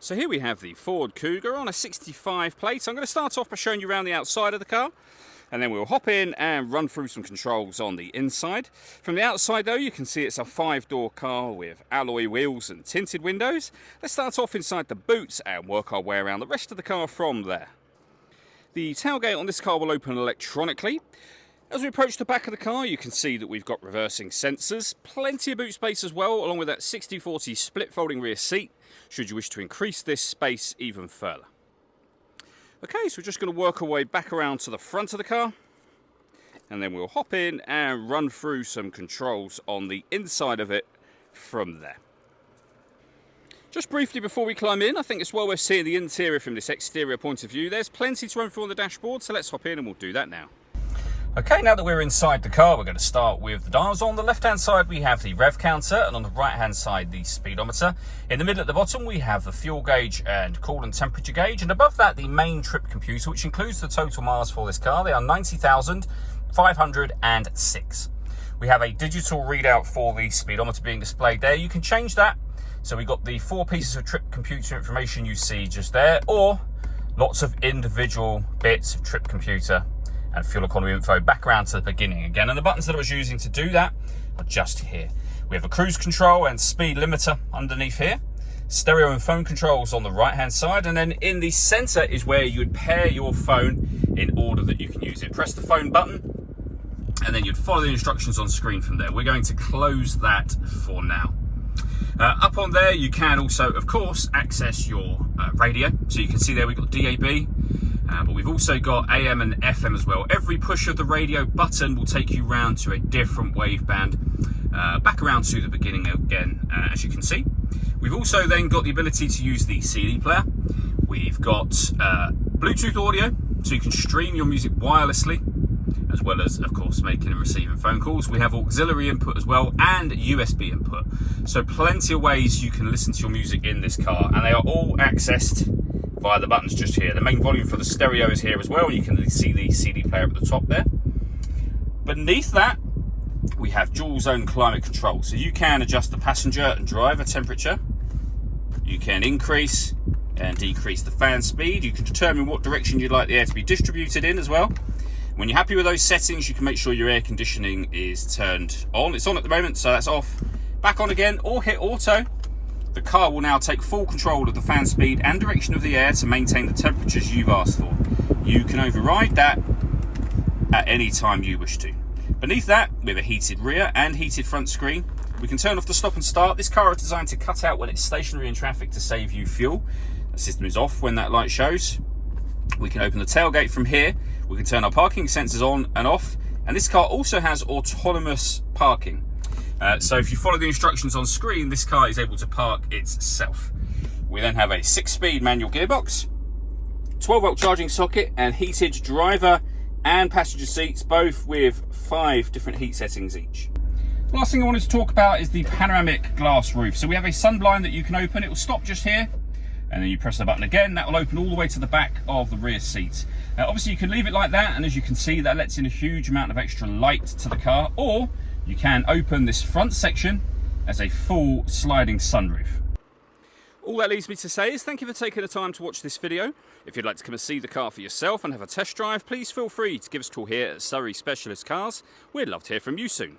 So here we have the Ford Kuga on a 65 plate. I'm going to start off by showing you around the outside of the car, and then we'll hop in and run through some controls on the inside. From the outside though, you can see it's a 5-door car with alloy wheels and tinted windows. Let's start off inside the boot and work our way around the rest of the car from there. The tailgate on this car will open electronically. As we approach the back of the car, you can see that we've got reversing sensors, plenty of boot space as well, along with that 60/40 split folding rear seat, should you wish to increase this space even further. Okay, so we're just going to work our way back around to the front of the car, and then we'll hop in and run through some controls on the inside of it from there. Just briefly before we climb in, I think it's well worth seeing the interior from this exterior point of view. There's plenty to run through on the dashboard, so let's hop in and we'll do that now. Okay, now that we're inside the car, we're going to start with the dials. On the left-hand side, we have the rev counter, and on the right-hand side, the speedometer. In the middle at the bottom, we have the fuel gauge and coolant temperature gauge, and above that, the main trip computer, which includes the total miles for this car. They are 90,506. We have a digital readout for the speedometer being displayed there. You can change that. So we've got the 4 pieces of trip computer information you see just there, or lots of individual bits of trip computer and fuel economy info back around to the beginning again. And the buttons that I was using to do that are just here. We have a cruise control and speed limiter underneath here. Stereo and phone controls on the right hand side. And then in the center is where you would pair your phone in order that you can use it. Press the phone button and then you'd follow the instructions on screen from there. We're going to close that for now. Up on there, you can also, of course, access your radio. So you can see there we've got DAB, but we've also got AM and FM as well. Every push of the radio button will take you round to a different waveband, back around to the beginning again, as you can see. We've also then got the ability to use the CD player. We've got Bluetooth audio, so you can stream your music wirelessly, as well as, of course, making and receiving phone calls. We have auxiliary input as well, and USB input. So plenty of ways you can listen to your music in this car, and they are all accessed via the buttons just here. The main volume for the stereo is here as well, and you can see the CD player at the top there. Beneath that, we have dual zone climate control. So you can adjust the passenger and driver temperature. You can increase and decrease the fan speed. You can determine what direction you'd like the air to be distributed in as well. When you're happy with those settings, you can make sure your air conditioning is turned on. It's on at the moment, so that's off. Back on again, or hit auto. The car will now take full control of the fan speed and direction of the air to maintain the temperatures you've asked for. You can override that at any time you wish to. Beneath that, we have a heated rear and heated front screen. We can turn off the stop and start. This car is designed to cut out when it's stationary in traffic to save you fuel. The system is off when that light shows. We can open the tailgate from here. We can turn our parking sensors on and off. And this car also has autonomous parking. So if you follow the instructions on screen, this car is able to park itself. We then have a 6-speed manual gearbox, 12-volt charging socket, and heated driver and passenger seats, both with 5 different heat settings each. The last thing I wanted to talk about is the panoramic glass roof. So we have a sun blind that you can open. It will stop just here, and then you press the button again. That will open all the way to the back of the rear seat. Obviously you can leave it like that, and as you can see, that lets in a huge amount of extra light to the car, or you can open this front section as a full sliding sunroof. All that leaves me to say is thank you for taking the time to watch this video. If you'd like to come and see the car for yourself and have a test drive, please feel free to give us a call here at Surrey Specialist Cars. We'd love to hear from you soon.